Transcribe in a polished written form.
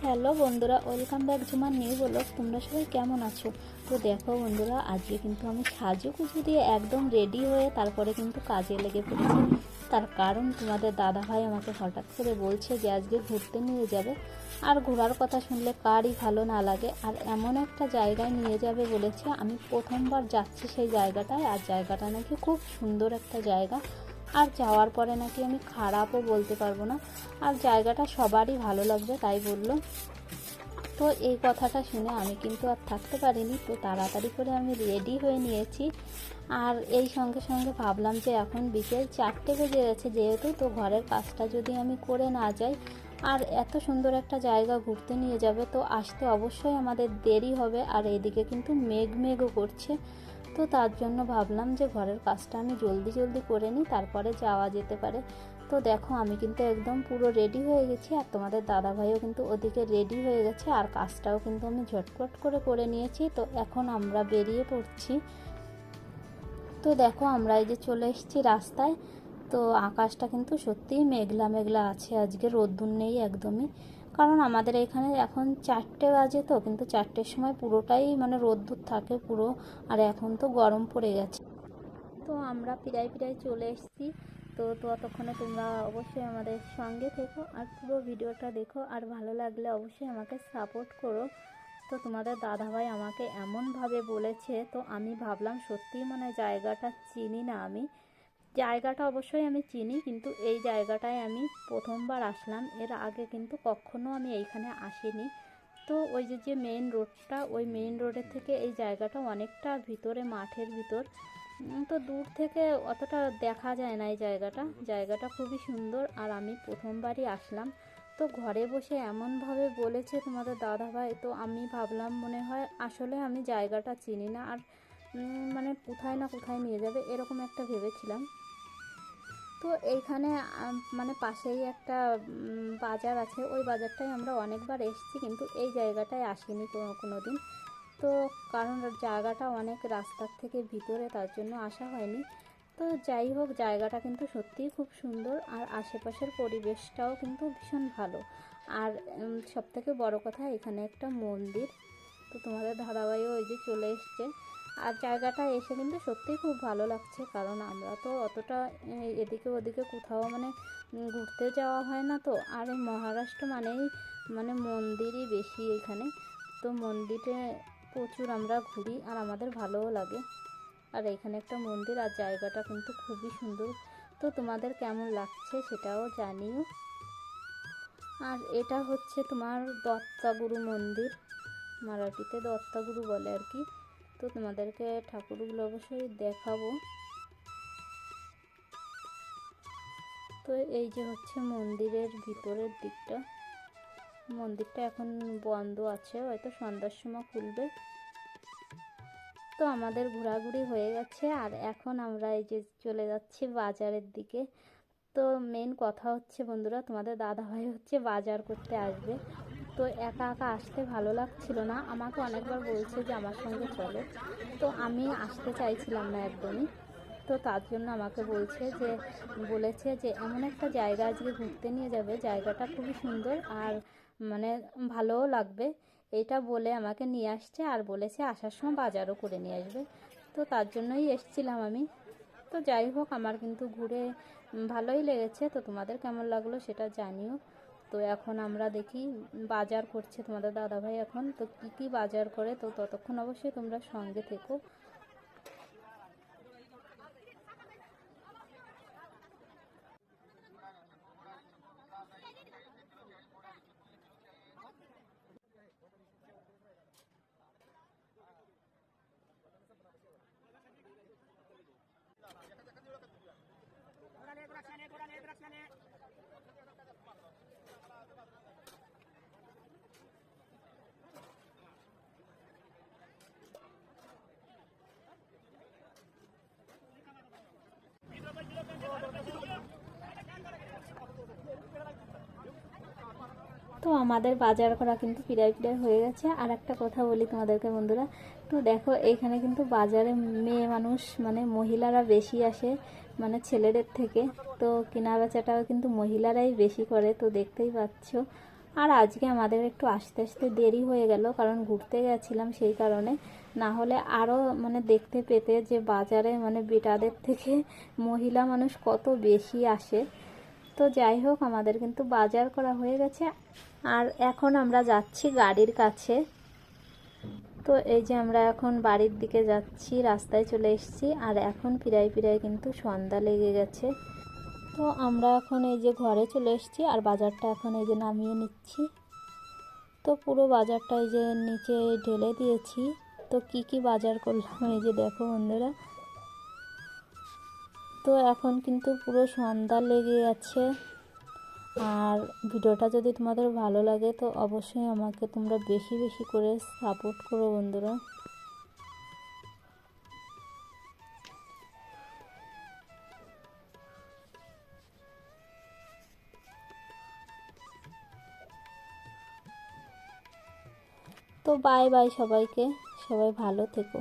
Hello বন্ধুরা, welcome back ঝুমার new blog. তোমরা সবাই কেমন আছো? তো দেখো বন্ধুরা, আজকে কিন্তু আমি সাজুগুজু দিয়ে একদম রেডি হয়ে তারপরে কিন্তু কাজে লেগে পড়েছি। তার কারণ তোমাদের দাদাভাই আমাকে হঠাৎ করে বলছে যে আজকে ঘুরতে নিয়ে যাবে। আর ঘোরার কথা শুনলে কারই ভালো না লাগে, আর এমন একটা জায়গায় নিয়ে যাবে বলেছে। আমি প্রথমবার যাচ্ছি সেই জায়গাটায়, আর জায়গাটা নাকি খুব সুন্দর একটা জায়গা। আর যাওয়ার পরে নাকি আমি খারাপও বলতে পারবো না, আর জায়গাটা সবারই ভালো লাগবে তাই বললো। তো এই কথাটা শুনে আমি কিন্তু আর থাকতে পারিনি, তো তাড়াতাড়ি করে আমি রেডি হয়ে নিয়েছি। আর এই সঙ্গে সঙ্গে ভাবলাম যে এখন বিকেল 4টে বেজে গেছে যেহেতু, তো ঘরের কাজটা যদি আমি করে না যাই, আর এত সুন্দর একটা জায়গা ঘুরতে নিয়ে যাবে, তো আসতে অবশ্যই আমাদের দেরি হবে। আর এদিকে কিন্তু মেঘও করছে, তো তার জন্য ভাবলাম যে ঘরের কাজটা আমি জলদি জলদি করে নিই, তারপরে যাওয়া যেতে পারে। তো দেখো আমি কিন্তু একদম পুরো রেডি হয়ে গেছি, আর তোমাদের দাদাভাইও কিন্তু ওদিকে রেডি হয়ে গেছে, আর কাজটাও কিন্তু আমি ঝটপট করে নিয়েছি। তো এখন আমরা বেরিয়ে পড়ছি। তো দেখো আমরা এই যে চলে এসেছি রাস্তায়। তো আকাশটা কিন্তু সত্যিই মেঘলা মেঘলা আছে, আজকে রোদ্দুর নেই একদমই। কারণ আমাদের এখানে এখন 4টে বাজে, তো কিন্তু 4টের সময় পুরোটাই মানে রোদ্দুর থাকে পুরো। আর এখন তো গরম পড়ে গেছে। তো আমরা প্রায় চলে এসেছি। তো ততক্ষণে তোমরা অবশ্যই আমাদের সঙ্গে থেকো আর পুরো ভিডিওটা দেখো, আর ভালো লাগলে অবশ্যই আমাকে সাপোর্ট করো। তো তোমাদের দাদাভাই আমাকে এমনভাবে বলেছে, তো আমি ভাবলাম সত্যিই মানে জায়গাটা চিনি না আমি। জায়গাটা অবশ্যই আমি চিনি, কিন্তু এই জায়গাটায় আমি প্রথমবার আসলাম। এর আগে কিন্তু কখনো আমি এইখানে আসিনি। তো ওই যে মেইন রোডটা, ওই মেইন রোডের থেকে এই জায়গাটা অনেকটা ভিতরে, মাঠের ভিতর। তো দূর থেকে অতটা দেখা যায় না এই জায়গাটা খুবই সুন্দর, আর আমি প্রথমবারই আসলাম। তো ঘরে বসে এমনভাবে বলেছে তোমাদের দাদাভাই, তো আমি ভাবলাম মনে হয় আসলে আমি জায়গাটা চিনি না, আর মানে কোথায় না কোথায় নিয়ে যাবে এরকম একটা ভেবেছিলাম। তো এইখানে মানে পাশেই একটা বাজার আছে, ওই বাজারটায় আমরা অনেকবার এসেছি, কিন্তু এই জায়গাটায় আসিনি কোনো দিন। তো কারণ জায়গাটা অনেক রাস্তার থেকে ভিতরে, তার জন্য আসা হয়নি। তো যাই হোক, জায়গাটা কিন্তু সত্যিই খুব সুন্দর, আর আশেপাশের পরিবেশটাও কিন্তু ভীষণ ভালো। আর সবথেকে বড় কথা, এখানে একটা মন্দির। তো তোমাদের ধারাবাহিক ওই যে চলে এসছে। আর জায়গাটা এসে কিন্তু সত্যিই খুব ভালো লাগছে, কারণ আমরা তো অতটা এদিকে ওদিকে কোথাও মানে ঘুরতে যাওয়া হয় না। তো আর এই মহারাষ্ট্র মানেই মানে মন্দিরই বেশি এখানে। তো মন্দিরে প্রচুর আমরা ঘুরি, আর আমাদের ভালোও লাগে। আর এখানে একটা মন্দির, আর জায়গাটা কিন্তু খুবই সুন্দর। তো তোমাদের কেমন লাগছে সেটাও জানিও। আর এটা হচ্ছে তোমার দত্তাগুরু মন্দির, মারাঠিতে দত্তাগুরু বলে আর কি। তো তোমাদেরকে ঠাকুরগুলো অবশ্যই দেখাবো। তো এই যে হচ্ছে মন্দিরের ভিতরের দিকটা। মন্দিরটা এখন বন্ধ আছে, হয়তো সন্ধ্যার সময় খুলবে। তো আমাদের ঘোরাঘুরি হয়ে গেছে, আর এখন আমরা এই যে চলে যাচ্ছি বাজারের দিকে। তো মেন কথা হচ্ছে বন্ধুরা, তোমাদের দাদাভাই হচ্ছে বাজার করতে আসবে। তো একা একা আসতে ভালো লাগছিল না, আমাকে অনেকবার বলছে যে আমার সঙ্গে চলো। তো আমি আসতে চাইছিলাম না একদমই। তো তার জন্য আমাকে বলেছে যে এমন একটা জায়গা আজকে ঘুরতে নিয়ে যাবে, জায়গাটা খুবই সুন্দর আর মানে ভালোও লাগবে। এটা বলে আমাকে নিয়ে আসছে, আর বলেছে আসার সময় বাজারও করে নিয়ে আসবে। তো তার জন্যই এসছিলাম আমি। তো যাই হোক, আমার কিন্তু ঘুরে ভালোই লেগেছে। তো তোমাদের কেমন লাগলো সেটা জানিও। তো এখন আমরা দেখি বাজার করছে তোমাদের দাদাভাই এখন, তো কী বাজার করে, তো ততক্ষণ অবশ্যই তোমরা সঙ্গে থেকো। তো আমাদের বাজার করা কিন্তু প্রায় হয়ে গেছে। আর একটা কথা বলি তোমাদেরকে বন্ধুরা, তো দেখো এইখানে কিন্তু বাজারে মেয়ে মানুষ মানে মহিলারা বেশি আসে মানে ছেলেদের থেকে। তো কেনা বেচাটাও কিন্তু মহিলারাই বেশি করে, তো দেখতেই পাচ্ছ। আর আজকে আমাদের একটু আসতে আসতে দেরি হয়ে গেল, কারণ ঘুরতে গেছিলাম সেই কারণে। না হলে আরও মানে দেখতে পেতে যে বাজারে মানে বেটাদের থেকে মহিলা মানুষ কত বেশি আসে। তো যাই হোক, আমাদের কিন্তু বাজার করা হয়ে গেছে। আর এখন আমরা যাচ্ছি গাড়ির কাছে। তো এই যে আমরা এখন বাড়ির দিকে যাচ্ছি, রাস্তায় চলে এসেছি। আর এখন প্রায় প্রায় কিন্তু সন্ধ্যা লেগে গেছে। তো আমরা এখন এই যে ঘরে চলে এসেছি, আর বাজারটা এখন এই যে নামিয়ে নিচ্ছি। তো পুরো বাজারটা এই যে নিচে ঢেলে দিয়েছি। তো কি কি বাজার করলাম এই যে দেখো বন্ধুরা। তো এখন কিন্তু পুরো সন্ধ্যা লেগে গেছে। আর ভিডিওটা যদি তোমাদের ভালো লাগে তো অবশ্যই আমাকে তোমরা বেশি বেশি করে সাপোর্ট করো বন্ধুরা। তো বাই বাই সবাইকে, সবাই ভালো থেকো।